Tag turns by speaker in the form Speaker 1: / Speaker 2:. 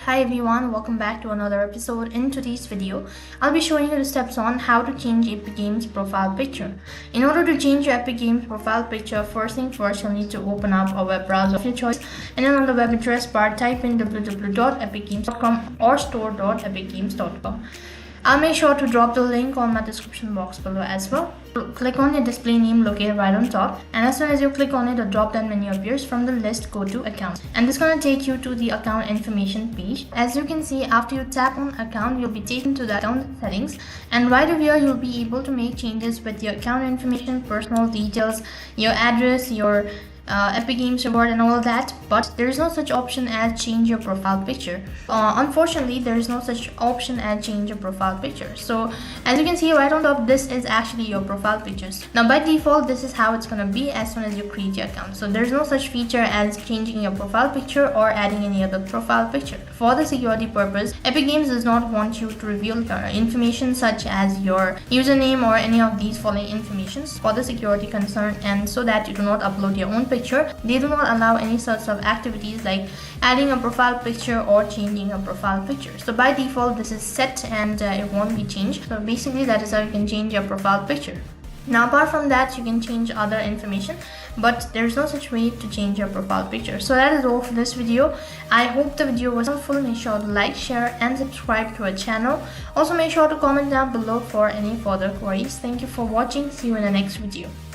Speaker 1: Hi everyone, welcome back to another episode. In today's video, I'll be showing you the steps on how to change Epic Games profile picture. In order to change your Epic Games profile picture, first thing first, you'll need to open up a web browser of your choice, and then on the web address bar, type in www.epicgames.com or store.epicgames.com. I'll make sure to drop the link on my description box below as well. Click on your display name located right on top, and as soon as you click on it, a drop down menu appears. From the list, go to account, and this is going to take you to the account information page. As you can see, after you tap on account, you'll be taken to the account settings, and right over here you'll be able to make changes with your account information, personal details, your address, your Epic Games reward and all that, but there is no such option as change your profile picture. Unfortunately, there is no such option as change your profile picture. So as you can see right on top, this is actually your profile pictures. Now by default, this is how it's gonna be as soon as you create your account. So there's no such feature as changing your profile picture or adding any other profile picture. For the security purpose, Epic Games does not want you to reveal information such as your username or any of these following informations for the security concern, and so that you do not upload your own picture. They do not allow any sorts of activities like adding a profile picture or changing a profile picture. So by default, this is set and it won't be changed. So basically, that is how you can change your profile picture. Now apart from that, you can change other information, but there's no such way to change your profile picture. So that is all for this video. I hope the video was helpful. Make sure to like, share and subscribe to our channel. Also make sure to comment down below for any further queries. Thank you for watching. See you in the next video.